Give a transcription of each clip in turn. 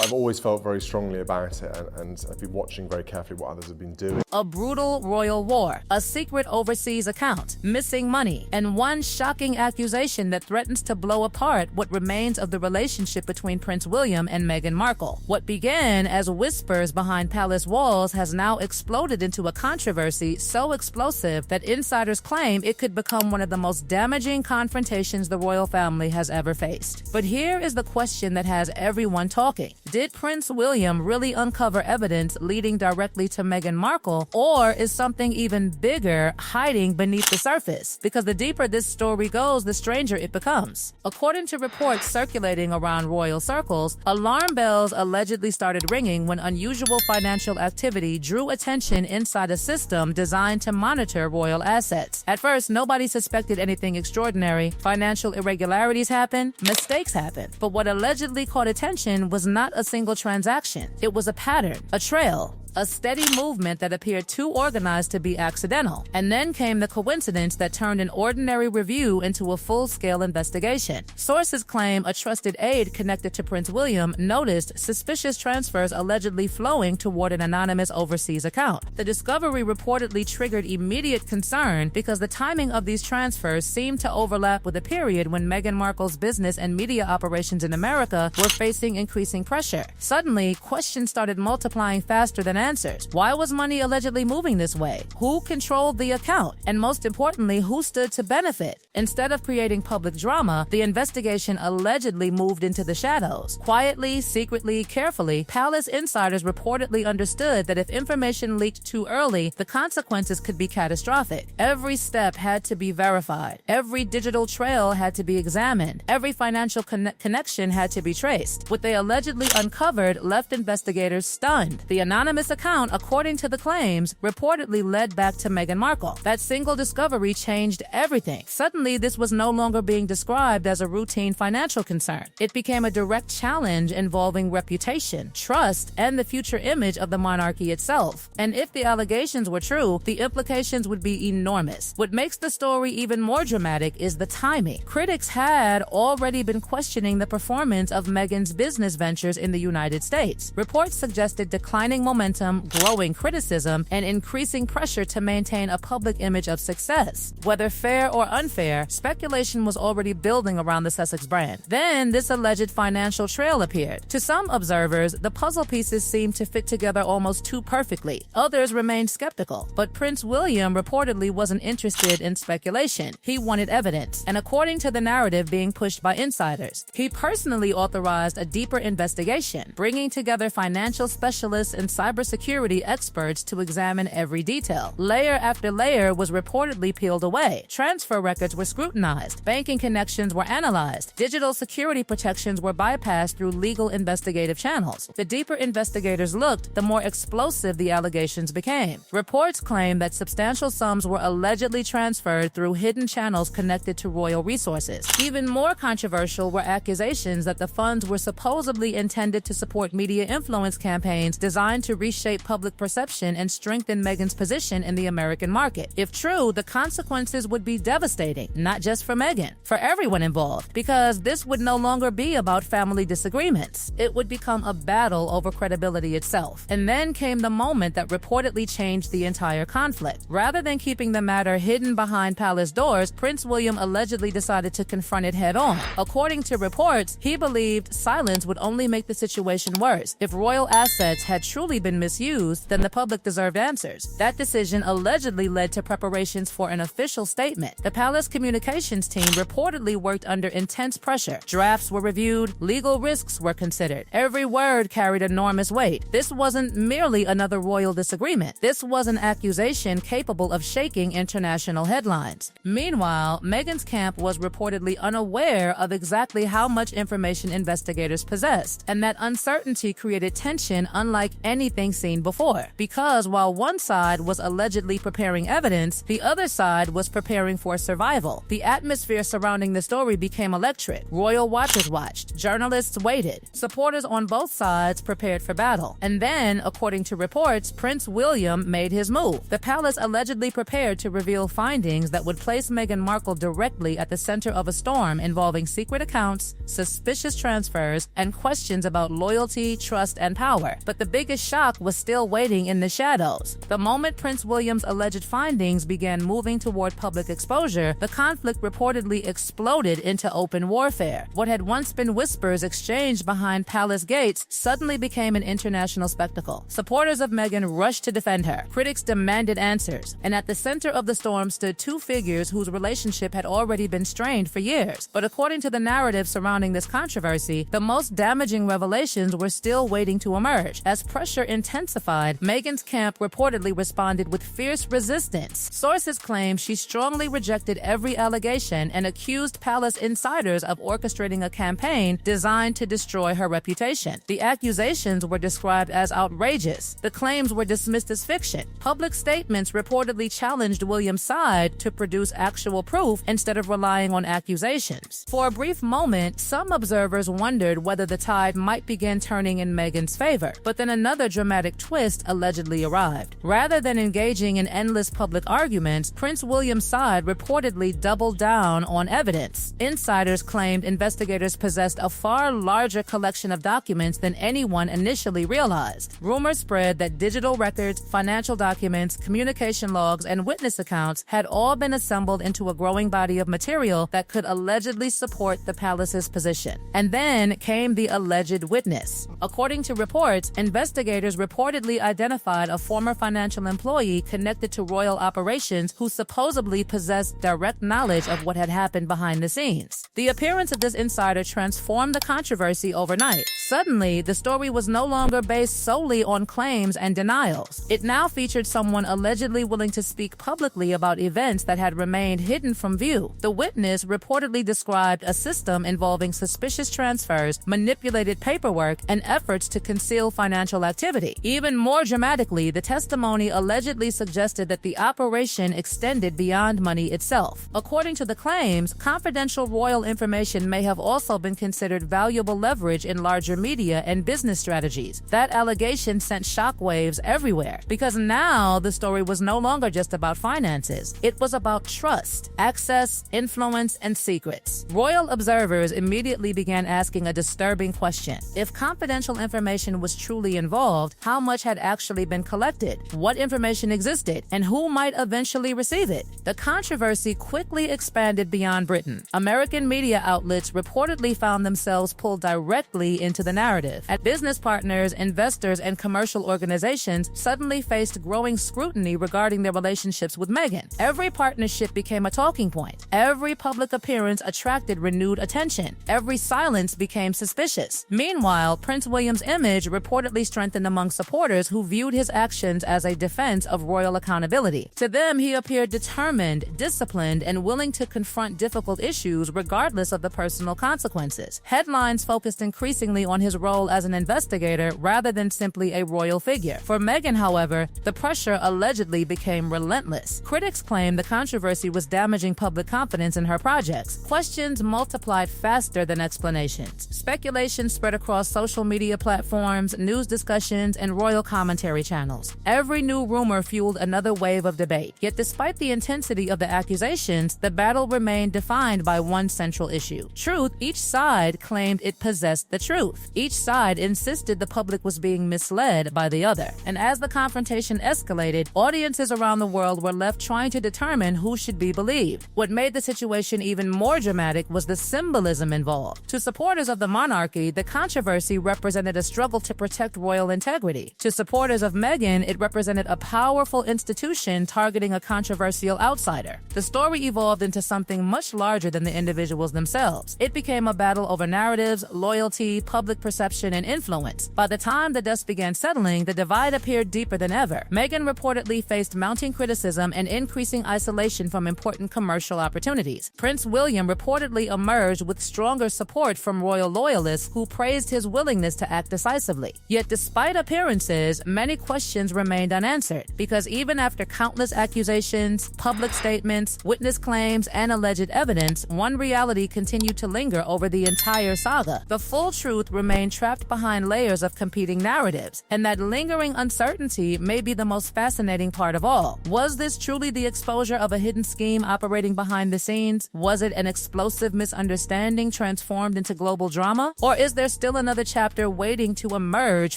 I've always felt very strongly about it, and I've been watching very carefully what others have been doing. A brutal royal war, a secret overseas account, missing money, and one shocking accusation that threatens to blow apart what remains of the relationship between Prince William and Meghan Markle. What began as whispers behind palace walls has now exploded into a controversy so explosive that insiders claim it could become one of the most damaging confrontations the royal family has ever faced. But here is the question that has everyone talking. Did Prince William really uncover evidence leading directly to Meghan Markle, or is something even bigger hiding beneath the surface? Because the deeper this story goes, the stranger it becomes. According to reports circulating around royal circles, alarm bells allegedly started ringing when unusual financial activity drew attention inside a system designed to monitor royal assets. At first, nobody suspected anything extraordinary. Financial irregularities happen, mistakes happen. But what allegedly caught attention was not a single transaction. It was a pattern, a trail, a steady movement that appeared too organized to be accidental. And then came the coincidence that turned an ordinary review into a full-scale investigation. Sources claim a trusted aide connected to Prince William noticed suspicious transfers allegedly flowing toward an anonymous overseas account. The discovery reportedly triggered immediate concern because the timing of these transfers seemed to overlap with a period when Meghan Markle's business and media operations in America were facing increasing pressure. Suddenly, questions started multiplying faster than answers. Why was money allegedly moving this way? Who controlled the account? And most importantly, who stood to benefit? Instead of creating public drama, the investigation allegedly moved into the shadows. Quietly, secretly, carefully, palace insiders reportedly understood that if information leaked too early, the consequences could be catastrophic. Every step had to be verified. Every digital trail had to be examined. Every financial connection had to be traced. What they allegedly uncovered left investigators stunned. The anonymous account, according to the claims, reportedly led back to Meghan Markle. That single discovery changed everything. Suddenly, this was no longer being described as a routine financial concern. It became a direct challenge involving reputation, trust, and the future image of the monarchy itself. And if the allegations were true, the implications would be enormous. What makes the story even more dramatic is the timing. Critics had already been questioning the performance of Meghan's business ventures in the United States. Reports suggested declining momentum, growing criticism, and increasing pressure to maintain a public image of success. Whether fair or unfair, speculation was already building around the Sussex brand. Then this alleged financial trail appeared. To some observers, the puzzle pieces seemed to fit together almost too perfectly. Others remained skeptical. But Prince William reportedly wasn't interested in speculation. He wanted evidence. And according to the narrative being pushed by insiders, he personally authorized a deeper investigation, bringing together financial specialists and cybersecurity experts to examine every detail. Layer after layer was reportedly peeled away. Transfer records were scrutinized. Banking connections were analyzed. Digital security protections were bypassed through legal investigative channels. The deeper investigators looked, the more explosive the allegations became. Reports claim that substantial sums were allegedly transferred through hidden channels connected to royal resources. Even more controversial were accusations that the funds were supposedly intended to support media influence campaigns designed to reshape public perception and strengthen Meghan's position in the American market. If true, the consequences would be devastating, not just for Meghan, for everyone involved, because this would no longer be about family disagreements. It would become a battle over credibility itself. And then came the moment that reportedly changed the entire conflict. Rather than keeping the matter hidden behind palace doors, Prince William allegedly decided to confront it head-on. According to reports, he believed silence would only make the situation worse. If royal assets had truly been misused, then the public deserved answers. That decision allegedly led to preparations for an official statement. The palace communications team reportedly worked under intense pressure. Drafts were reviewed, legal risks were considered. Every word carried enormous weight. This wasn't merely another royal disagreement. This was an accusation capable of shaking international headlines. Meanwhile, Meghan's camp was reportedly unaware of exactly how much information investigators possessed, and that uncertainty created tension unlike anything seen before. Because while one side was allegedly preparing evidence, the other side was preparing for survival. The atmosphere surrounding the story became electric. Royal watchers watched. Journalists waited. Supporters on both sides prepared for battle. And then, according to reports, Prince William made his move. The palace allegedly prepared to reveal findings that would place Meghan Markle directly at the center of a storm involving secret accounts, suspicious transfers, and questions about loyalty, trust, and power. But the biggest shock was still waiting in the shadows. The moment Prince William's alleged findings began moving toward public exposure, the conflict reportedly exploded into open warfare. What had once been whispers exchanged behind palace gates suddenly became an international spectacle. Supporters of Meghan rushed to defend her. Critics demanded answers. And at the center of the storm stood two figures whose relationship had already been strained for years. But according to the narrative surrounding this controversy, the most damaging revelations were still waiting to emerge. As pressure intensified, Meghan's camp reportedly responded with fierce resistance. Sources claim she strongly rejected every allegation and accused palace insiders of orchestrating a campaign designed to destroy her reputation. The accusations were described as outrageous. The claims were dismissed as fiction. Public statements reportedly challenged William's side to produce actual proof instead of relying on accusations. For a brief moment, some observers wondered whether the tide might begin turning in Meghan's favor, but then another dramatic twist allegedly arrived. Rather than engaging in endless public arguments, Prince William's side reportedly doubled down on evidence. Insiders claimed investigators possessed a far larger collection of documents than anyone initially realized. Rumors spread that digital records, financial documents, communication logs, and witness accounts had all been assembled into a growing body of material that could allegedly support the palace's position. And then came the alleged witness. According to reports, investigators reportedly identified a former financial employee connected to royal operations who supposedly possessed direct knowledge of what had happened behind the scenes. The appearance of this insider transformed the controversy overnight. Suddenly, the story was no longer based solely on claims and denials. It now featured someone allegedly willing to speak publicly about events that had remained hidden from view. The witness reportedly described a system involving suspicious transfers, manipulated paperwork, and efforts to conceal financial activity. Even more dramatically, the testimony allegedly suggested that the operation extended beyond money itself. According to the claims, confidential royal information may have also been considered valuable leverage in larger media and business strategies. That allegation sent shockwaves everywhere, because now the story was no longer just about finances. It was about trust, access, influence, and secrets. Royal observers immediately began asking a disturbing question. If confidential information was truly involved, how much had actually been collected? What information existed? And who might eventually receive it? The controversy quickly expanded beyond Britain. American media outlets reportedly found themselves pulled directly into the narrative. And business partners, investors, and commercial organizations suddenly faced growing scrutiny regarding their relationships with Meghan. Every partnership became a talking point. Every public appearance attracted renewed attention. Every silence became suspicious. Meanwhile, Prince William's image reportedly strengthened among supporters who viewed his actions as a defense of royal accountability. To them, he appeared determined, disciplined, and willing to confront difficult issues regardless of the personal consequences. Headlines focused increasingly on his role as an investigator rather than simply a royal figure. For Meghan, however, the pressure allegedly became relentless. Critics claim the controversy was damaging public confidence in her projects. Questions multiplied faster than explanations. Speculation spread across social media platforms, news discussions, and royal commentary channels. Every new rumor fueled another wave of debate. Yet despite the intensity of the accusations, the battle remained defined by one central issue. Truth. Each side claimed it possessed the truth. Each side insisted the public was being misled by the other. And as the confrontation escalated, audiences around the world were left trying to determine who should be believed. What made the situation even more dramatic was the symbolism involved. To supporters of the monarchy, the controversy represented a struggle to protect royal integrity. To supporters of Meghan, it represented a powerful institution targeting a controversial outsider. The story evolved into something much larger than the individuals themselves. It became a battle over narratives, loyalty, public public perception and influence. By the time the dust began settling, the divide appeared deeper than ever. Meghan reportedly faced mounting criticism and increasing isolation from important commercial opportunities. Prince William reportedly emerged with stronger support from royal loyalists who praised his willingness to act decisively. Yet despite appearances, many questions remained unanswered, because even after countless accusations, public statements, witness claims, and alleged evidence, one reality continued to linger over the entire saga. The full truth remained trapped behind layers of competing narratives, and that lingering uncertainty may be the most fascinating part of all. Was this truly the exposure of a hidden scheme operating behind the scenes? Was it an explosive misunderstanding transformed into global drama? Or is there still another chapter waiting to emerge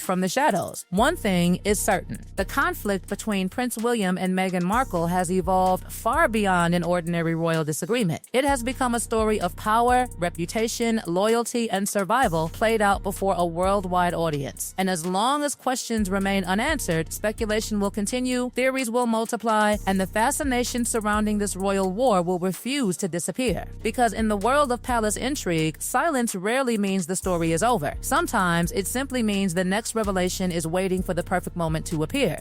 from the shadows? One thing is certain: the conflict between Prince William and Meghan Markle has evolved far beyond an ordinary royal disagreement. It has become a story of power, reputation, loyalty, and survival played out before a worldwide audience. And as long as questions remain unanswered, speculation will continue, theories will multiply, and the fascination surrounding this royal war will refuse to disappear. Because in the world of palace intrigue, silence rarely means the story is over. Sometimes it simply means the next revelation is waiting for the perfect moment to appear.